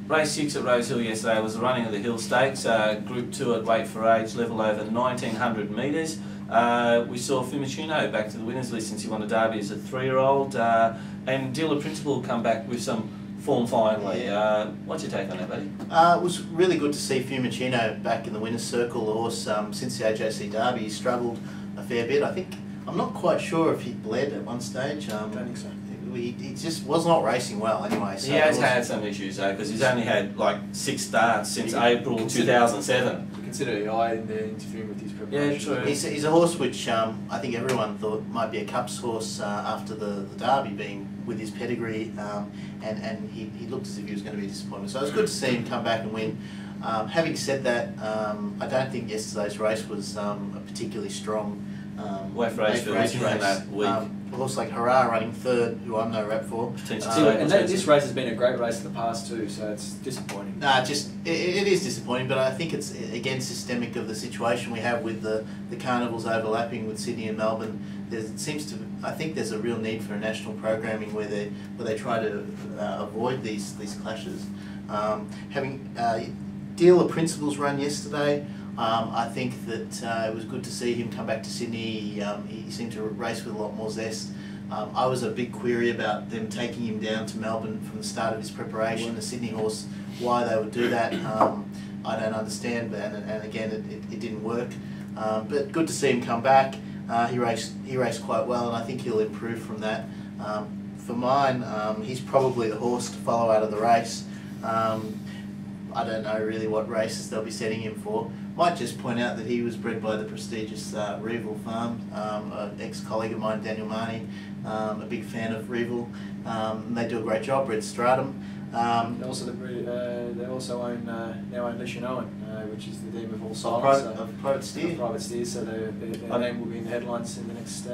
Race 6 at Rosehill yesterday was the running of the Hill Stakes, Group 2 at Weight for Age, level over 1900 metres. We saw Fiumicino back to the winners list since he won a derby as a 3-year-old, and Dealer Principal come back with some form finally. What's your take on that, buddy? It was really good to see Fiumicino back in the winner's circle. The horse, since the AJC derby, he struggled a fair bit. I'm not quite sure if he bled at one stage. I don't think so. He just was not racing well anyway. So he has had some issues though, because he's only had like 6 starts since April 2007. You consider I interfering with his preparation. Yeah, true. He's a horse which I think everyone thought might be a Cups horse after the derby, being with his pedigree, and he looked as if he was going to be disappointed. So it was good to see him come back and win. Having said that, I don't think yesterday's race was a particularly strong race that week. A horse like Hurrah running third, who I'm no rep for. This race has been a great race in the past too, so it's disappointing. It is disappointing, but I think it's again systemic of the situation we have with the carnivals overlapping with Sydney and Melbourne. I think there's a real need for a national programming where they try to avoid these clashes. Having Dealer Principal's run yesterday, I think that it was good to see him come back to Sydney. He seemed to race with a lot more zest. I was a big query about them taking him down to Melbourne from the start of his preparation. The Sydney horse, why they would do that, I don't understand. And again, it didn't work. But good to see him come back. He raced quite well, and I think he'll improve from that. For mine, he's probably the horse to follow out of the race. I don't know really what races they'll be setting him for. Might just point out that he was bred by the prestigious Reeville Farm. An ex-colleague of mine, Daniel Marnie, a big fan of Reeville. They do a great job, bred Stratum. They also own now own Lishan Owen, which is the Demon of all silence. Private steer. Private steer, so their name will be in the headlines in the next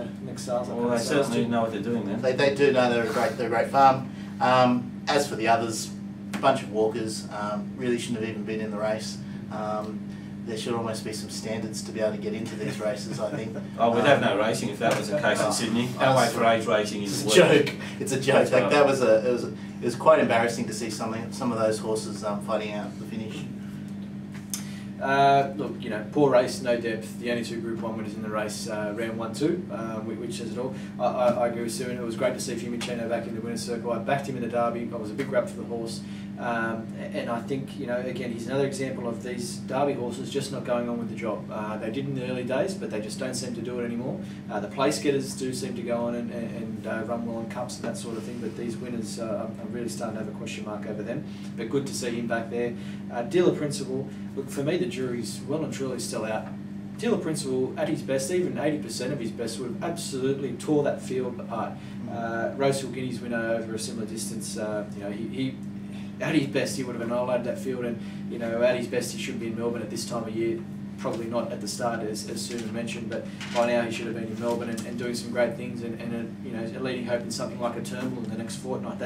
sales. Well, they certainly know what they're doing then. They do know they're a great farm. As for the others, a bunch of walkers, really shouldn't have even been in the race. There should almost be some standards to be able to get into these races, I think. Oh, we'd have no racing if that was the case in Sydney. Our Weight for Age racing is a joke. It's a joke. Like that was it was quite embarrassing to see some of those horses fighting out the finish. Look, poor race, no depth. The only 2 Group 1 winners in the race, round 1-2, which says it all. I agree with Sue. It was great to see Fiumicino back in the winner's circle. I backed him in the derby. I was a big rap for the horse. And I think, again, he's another example of these derby horses just not going on with the job. They did in the early days, but they just don't seem to do it anymore. The place getters do seem to go on and run well on cups and that sort of thing, but these winners are really starting to have a question mark over them. But good to see him back there. Dealer Principal, look, for me the jury's well and truly still out. Dealer Principal, at his best, even 80% of his best, would have absolutely tore that field apart. Rosehill Guineas winner over a similar distance, he at his best he would have annihilated that field, and at his best he should be in Melbourne at this time of year. Probably not at the start as Susan mentioned, but by now he should have been in Melbourne and doing some great things and a leading hope in something like a Turnbull in the next fortnight.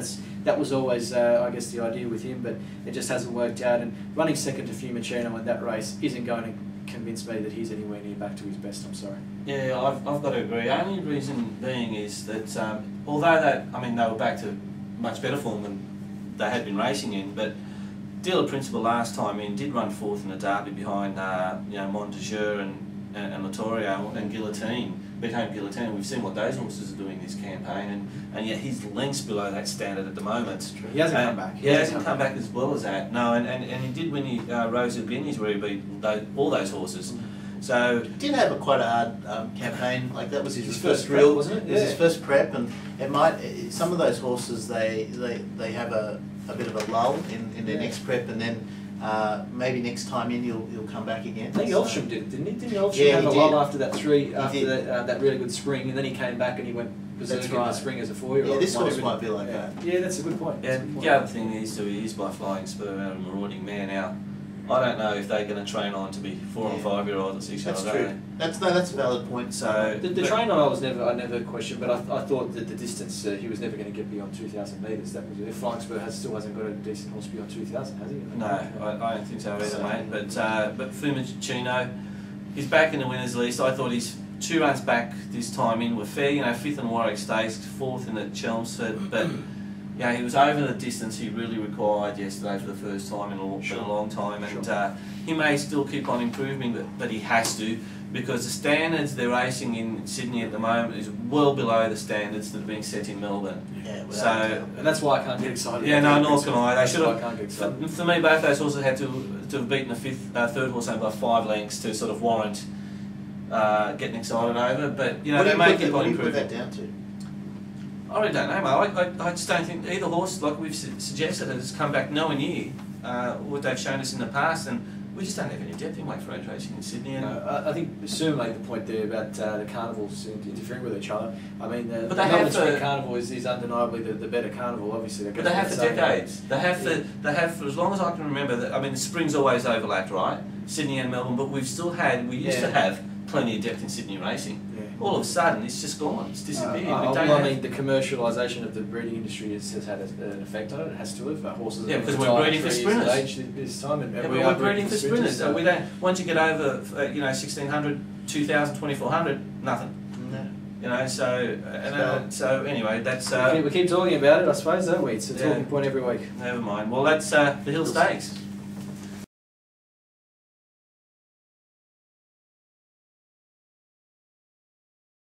That was always I guess the idea with him, but it just hasn't worked out, and running second to Fiumicino in that race isn't going to convince me that he's anywhere near back to his best. I'm sorry. Yeah, I've got to agree. The only reason being is that although they were back to much better form than they had been racing in, but Dealer Principal last time in did run 4th in the derby behind Montague and Latorio and Guillotine, beat home Guillotine. We've seen what those horses are doing this campaign, and yet he's lengths below that standard at the moment. He hasn't come back. He hasn't come back as well as that. No, and he did win the Rosehill Guineas where he beat all those horses. So he did have quite a hard campaign. Like that was his first prep, real, wasn't it? It was his first prep, and some of those horses they have a bit of a lull in their next prep, and then maybe next time in he'll come back again. I think Elsham did it, didn't he? Didn't Elsham have a lull after that that really good spring, and then he came back and he went berserk in the spring as a 4-year-old. Yeah, this horse might be like that. Yeah, that's a good point. The other thing is he is by Flying Spur out of Marauding Mare now. I don't know if they're going to train on to be 4 and 5-year-olds at 6-year-olds. That's true. That's a valid point. So the train on I never questioned, but I thought that the distance he was never going to get beyond 2,000 metres. That was if Flying Spur still hasn't got a decent horse beyond 2,000, has he? No, I don't think so either, mate. But Fiumicino, he's back in the winners' list. I thought his 2 runs back this time in were fair. 5th in Warwick Stakes, 4th in the Chelmsford, but Yeah, he was over the distance he really required yesterday for the first time in a long time, and he may still keep on improving, but he has to, because the standards they're racing in Sydney at the moment is well below the standards that are being set in Melbourne. Yeah, so, and that's why I can't get excited. Yeah, no, nor can I. They should have. For me, both those horses had to have beaten a third horse by 5 lengths to sort of warrant getting excited over. But you know, they may keep on improving. What do you put that down to? I really don't know, mate. I just don't think either horse, like we've suggested, has come back nowhere near what they've shown us in the past, and we just don't have any depth in weight for age racing in Sydney. And I think Sue made the point there about the carnivals interfering with each other. I mean, the Melbourne Street Carnival is undeniably the better carnival, obviously. But they have for decades. They have for as long as I can remember. That, I mean, the springs always overlapped, right? Sydney and Melbourne, but we used to have plenty of depth in Sydney racing. All of a sudden, it's just gone. It's disappeared. I mean, the commercialisation of the breeding industry has had an effect on it. It has to have. Horses. Yeah, because we're breeding for sprinters. This time, and we're breeding for sprinters. So we don't. Once you get over, 1600, 2000, 2400, nothing. No. You know. So anyway, that's. We keep talking about it, I suppose, don't we? It's a talking point every week. Never mind. Well, that's the Hill Stakes.